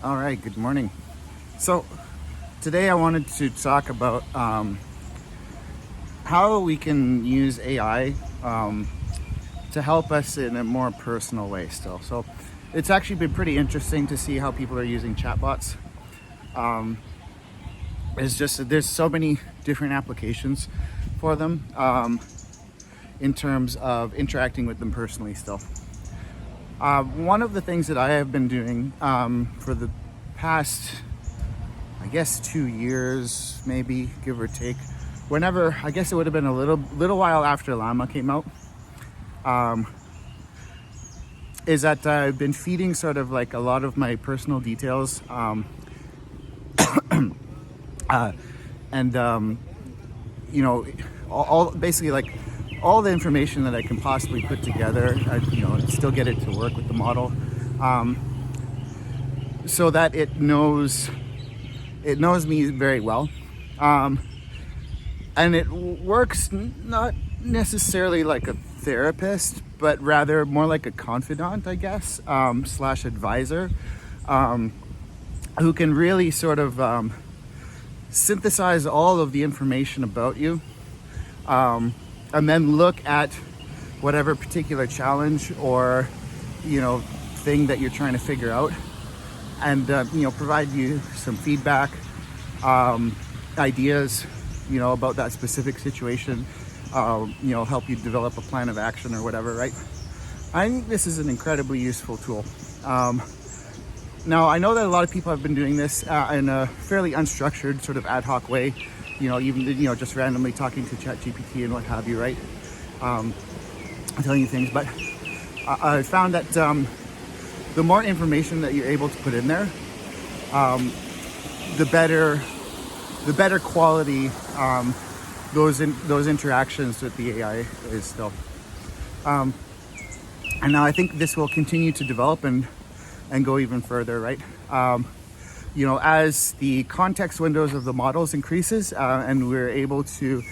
All right, good morning. So today I wanted to talk about how we can use AI to help us in a more personal way still. So it's actually been pretty interesting to see how people are using chatbots. It's just that there's so many different applications for them in terms of interacting with them personally still. One of the things that I have been doing for the past, I guess, 2 years, maybe, give or take, whenever, I guess it would have been a little while after Llama came out, is that I've been feeding sort of like a lot of my personal details and all basically like all the information that I can possibly put together, and still get it to work with the model, so that it knows me very well, and it works not necessarily like a therapist, but rather more like a confidant, I guess, slash advisor, who can really sort of synthesize all of the information about you, and then look at whatever particular challenge or thing that you're trying to figure out, and provide you some feedback, ideas about that specific situation, help you develop a plan of action or whatever, right? I think this is an incredibly useful tool. Now I know that a lot of people have been doing this in a fairly unstructured sort of ad hoc way, even just randomly talking to ChatGPT and what have you, right? Telling you things, but I found that the more information that you're able to put in there, the better quality those interactions with the AI is still. And now I think this will continue to develop and go even further, right? As the context windows of the models increases, and we're able to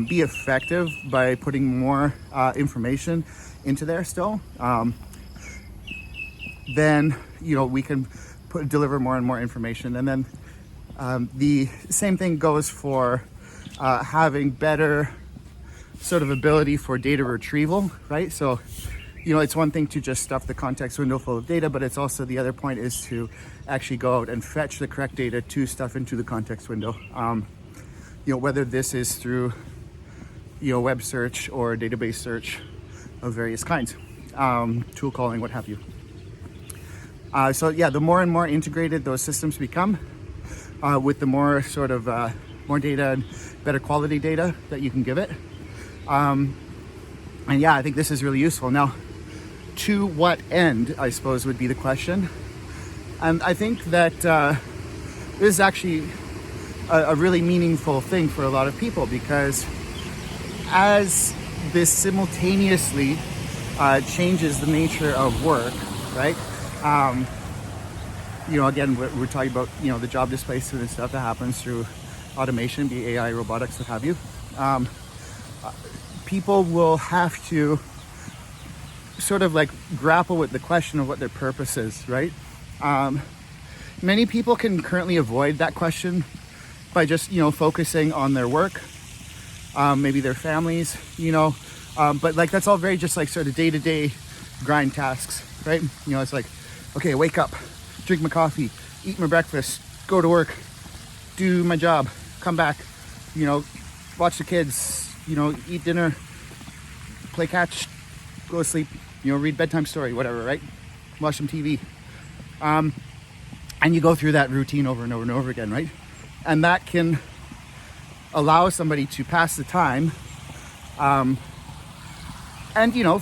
be effective by putting more information into there still, then we can deliver more and more information. And then the same thing goes for having better sort of ability for data retrieval, right? So it's one thing to just stuff the context window full of data, but it's also, the other point is to actually go out and fetch the correct data to stuff into the context window. Whether this is through web search or database search of various kinds, tool calling, what have you. So yeah, the more and more integrated those systems become, with the more sort of more data and better quality data that you can give it. And yeah, I think this is really useful. Now, to what end, I suppose, would be the question. And I think that this is actually a really meaningful thing for a lot of people, because as this simultaneously changes the nature of work, right? Again, we're talking about, the job displacement and stuff that happens through automation, be it AI, robotics, what have you. People will have to sort of like grapple with the question of what their purpose is, right? Many people can currently avoid that question by just, focusing on their work, maybe their families, but like that's all very just like sort of day-to-day grind tasks, right? It's like, okay, wake up, drink my coffee, eat my breakfast, go to work, do my job, come back, watch the kids, eat dinner, play catch, go to sleep, read bedtime story, whatever, right? Watch some TV. And you go through that routine over and over and over again, right? And that can allow somebody to pass the time, and,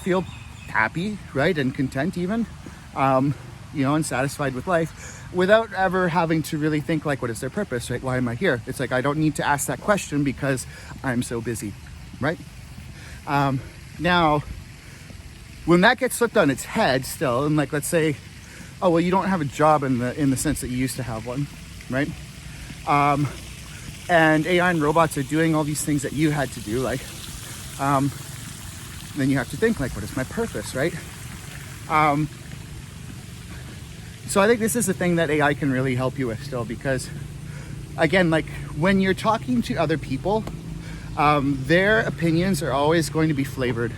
feel happy, right? And content even, and satisfied with life, without ever having to really think like, what is their purpose, right? Why am I here? It's like, I don't need to ask that question because I'm so busy, right? Now, when that gets flipped on its head still, and like, let's say, oh, well, you don't have a job in the sense that you used to have one, right? And AI and robots are doing all these things that you had to do, like, then you have to think like, what is my purpose, right? So I think this is the thing that AI can really help you with still, because again, like when you're talking to other people, their opinions are always going to be flavored,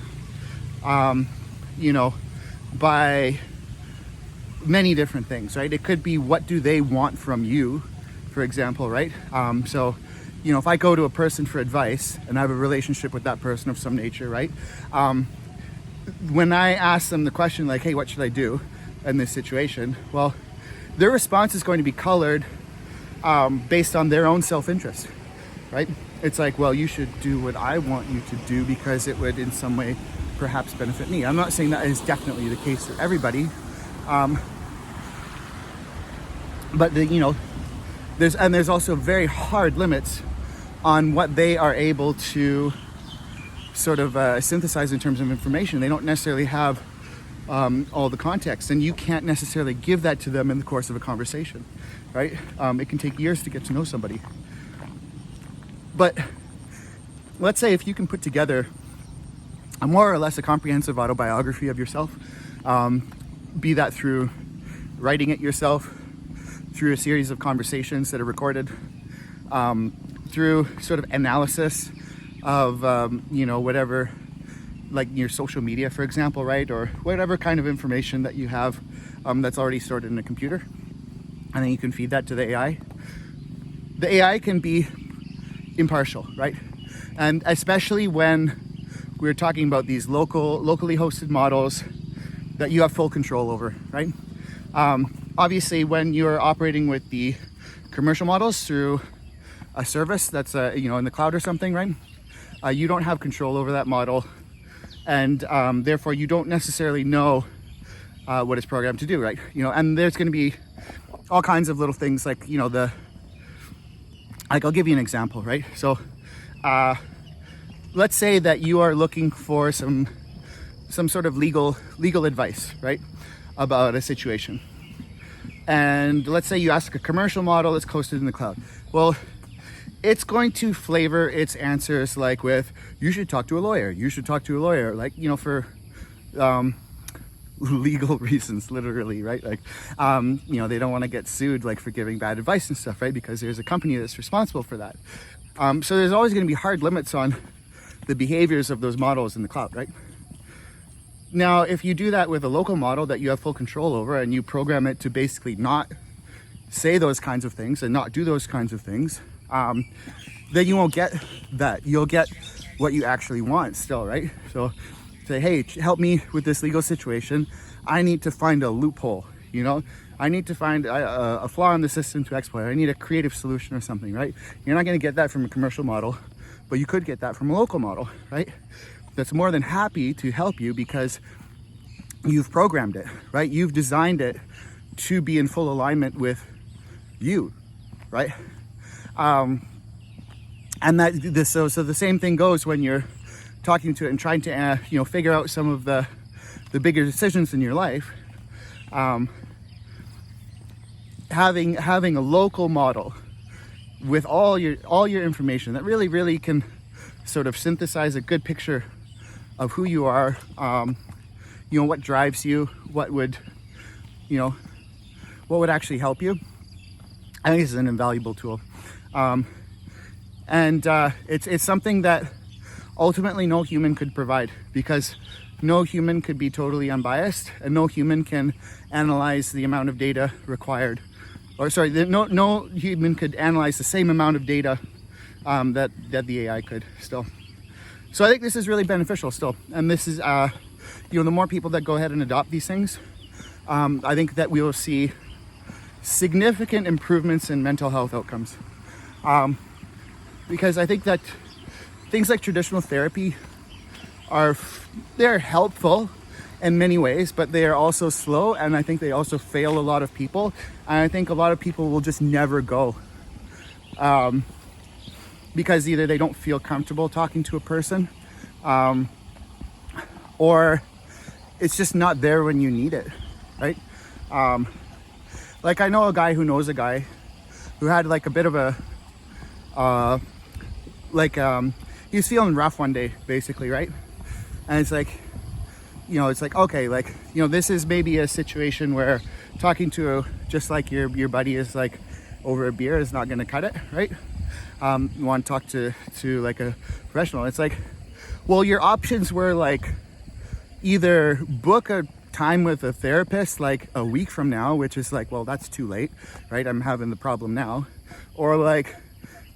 you know, by many different things, right? It could be, what do they want from you, for example, right? So, you know, if I go to a person for advice and I have a relationship with that person of some nature, right? When I ask them the question like, hey, what should I do in this situation? Well, their response is going to be colored based on their own self-interest, right? It's like, well, you should do what I want you to do because it would in some way perhaps benefit me. I'm not saying that is definitely the case for everybody. But you know, there's also very hard limits on what they are able to sort of synthesize in terms of information. They don't necessarily have all the context, and you can't necessarily give that to them in the course of a conversation, right? It can take years to get to know somebody. But let's say if you can put together a more or less a comprehensive autobiography of yourself, be that through writing it yourself, through a series of conversations that are recorded, through sort of analysis of, you know, whatever, like your social media, for example, right? Or whatever kind of information that you have that's already stored in a computer. And then you can feed that to the AI. The AI can be impartial, right? And especially when we're talking about these locally hosted models that you have full control over, right? Obviously, when you're operating with the commercial models through a service that's you know, in the cloud or something, right? You don't have control over that model, and therefore you don't necessarily know what it's programmed to do, right? You know, and there's going to be all kinds of little things like, you know, like I'll give you an example, right? So let's say that you are looking for some sort of legal advice, right, about a situation. And let's say you ask a commercial model that's hosted in the cloud. Well, it's going to flavor its answers like with, you should talk to a lawyer. You should talk to a lawyer, like, you know, for legal reasons, literally, right? Like, you know, they don't want to get sued, like, for giving bad advice and stuff, right? Because there's a company that's responsible for that. So there's always going to be hard limits on the behaviors of those models in the cloud, right? Now, if you do that with a local model that you have full control over, and you program it to basically not say those kinds of things and not do those kinds of things, then you won't get that. You'll get what you actually want still, right? So say, hey, help me with this legal situation. I need to find a loophole, you know? I need to find a flaw in the system to exploit. I need a creative solution or something, right? You're not going to get that from a commercial model, but you could get that from a local model, right? That's more than happy to help you because you've programmed it, right? You've designed it to be in full alignment with you, right? And so the same thing goes when you're talking to it and trying to, you know, figure out some of the bigger decisions in your life. Having a local model with all your information that really can sort of synthesize a good picture of who you are, you know, what drives you, what would actually help you. I think this is an invaluable tool. And it's something that ultimately no human could provide, because no human could be totally unbiased, and no human can analyze the amount of data required. No human could analyze the same amount of data that the AI could still. So I think this is really beneficial still. And this is, you know, the more people that go ahead and adopt these things, I think that we will see significant improvements in mental health outcomes. Because I think that things like traditional therapy they're helpful in many ways, but they are also slow, and I think they also fail a lot of people. And I think a lot of people will just never go. Because either they don't feel comfortable talking to a person, or it's just not there when you need it, right? Like I know a guy who knows a guy who had like a bit of a, he was feeling rough one day, basically, right? And it's like, it's like, okay, like, this is maybe a situation where talking to just like your buddy is like over a beer is not going to cut it, right? You want to talk to like a professional. It's like, well, your options were like either book a time with a therapist like a week from now, which is like, well, that's too late, right? I'm having the problem now. Or like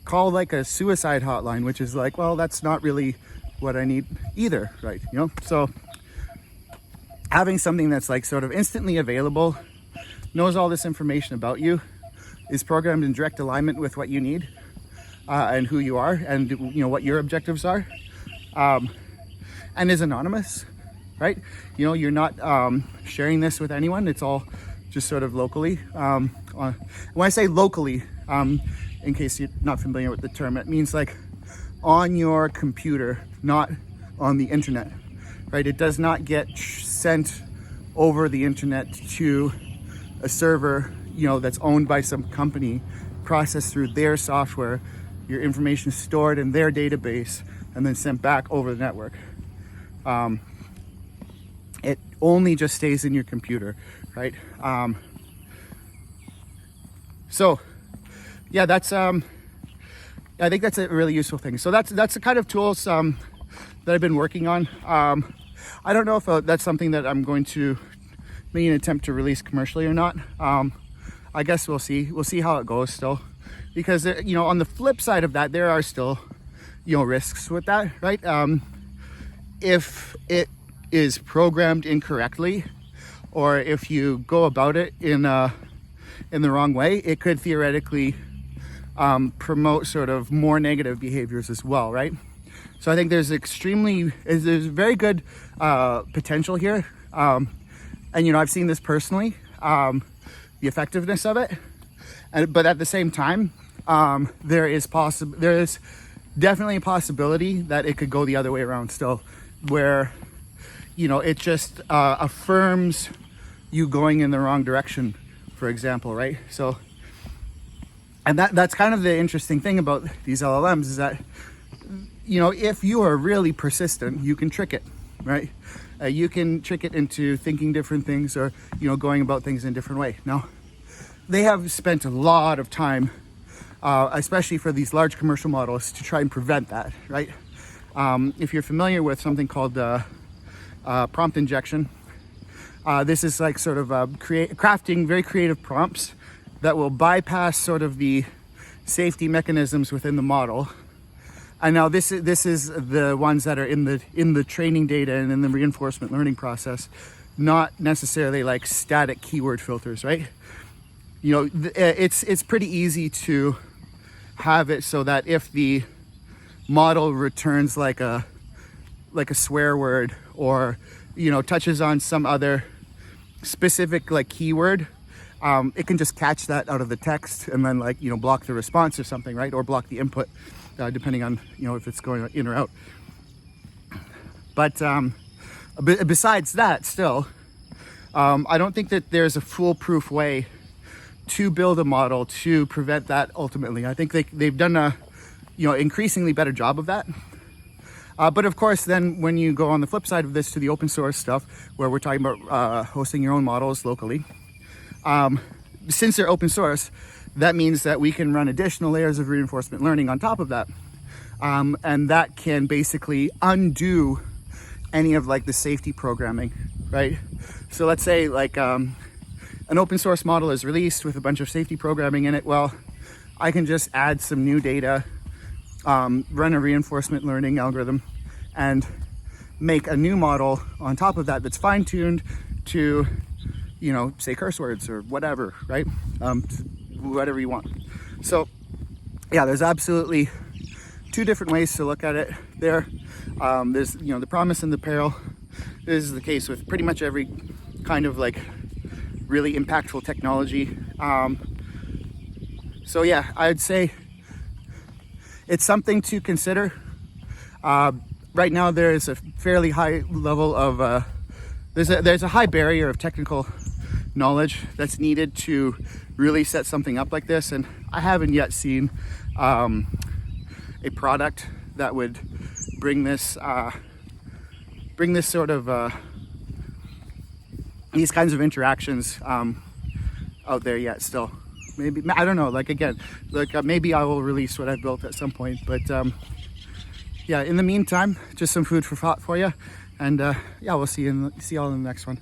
call like a suicide hotline, which is like, well, that's not really what I need either, right? So having something that's like sort of instantly available, knows all this information about you, is programmed in direct alignment with what you need, and who you are, and what your objectives are, and is anonymous, right? You're not sharing this with anyone. It's all just sort of locally. When I say locally, in case you're not familiar with the term, it means like on your computer, not on the internet, right? It does not get sent over the internet to a server, that's owned by some company, processed through their software. Your information is stored in their database and then sent back over the network. It only just stays in your computer, right? So yeah, that's I think that's a really useful thing. So that's the kind of tools that I've been working on. I don't know if that's something that I'm going to make an attempt to release commercially or not. I guess we'll see. We'll see how it goes still, because on the flip side of that, there are still risks with that, right? If it is programmed incorrectly, or if you go about it in the wrong way, it could theoretically promote sort of more negative behaviors as well, right? So I think there's very good potential here, and I've seen this personally, the effectiveness of it, but at the same time, there is definitely a possibility that it could go the other way around still, where it just affirms you going in the wrong direction, for example, right? So, and that's kind of the interesting thing about these LLMs, is that if you are really persistent, you can trick it, right? You can trick it into thinking different things, or going about things in a different way. Now, they have spent a lot of time, especially for these large commercial models, to try and prevent that, right? If you're familiar with something called prompt injection, this is like sort of crafting very creative prompts that will bypass sort of the safety mechanisms within the model. And now this is the ones that are in the training data and in the reinforcement learning process, not necessarily like static keyword filters, right? It's pretty easy to have it so that if the model returns like a swear word, or touches on some other specific like keyword, it can just catch that out of the text and then block the response or something, right? Or block the input, depending on if it's going in or out. But besides that, still, I don't think that there's a foolproof way to build a model to prevent that ultimately. I think they've done a increasingly better job of that. But of course, then when you go on the flip side of this to the open source stuff, where we're talking about hosting your own models locally, since they're open source, that means that we can run additional layers of reinforcement learning on top of that. And that can basically undo any of like the safety programming, right? So let's say like an open source model is released with a bunch of safety programming in it. Well, I can just add some new data, run a reinforcement learning algorithm, and make a new model on top of that that's fine-tuned to, say curse words or whatever, right? Whatever you want. So yeah, there's absolutely two different ways to look at it there. There's the promise and the peril. This is the case with pretty much every kind of like really impactful technology. So yeah, I'd say it's something to consider. Right now there is a fairly high level of there's a high barrier of technical knowledge that's needed to really set something up like this, and I haven't yet seen a product that would bring this sort of these kinds of interactions out there yet still. Maybe, I don't know, like again, like maybe I will release what I've built at some point, but yeah, in the meantime, just some food for thought for you, and yeah, we'll see you all in the next one.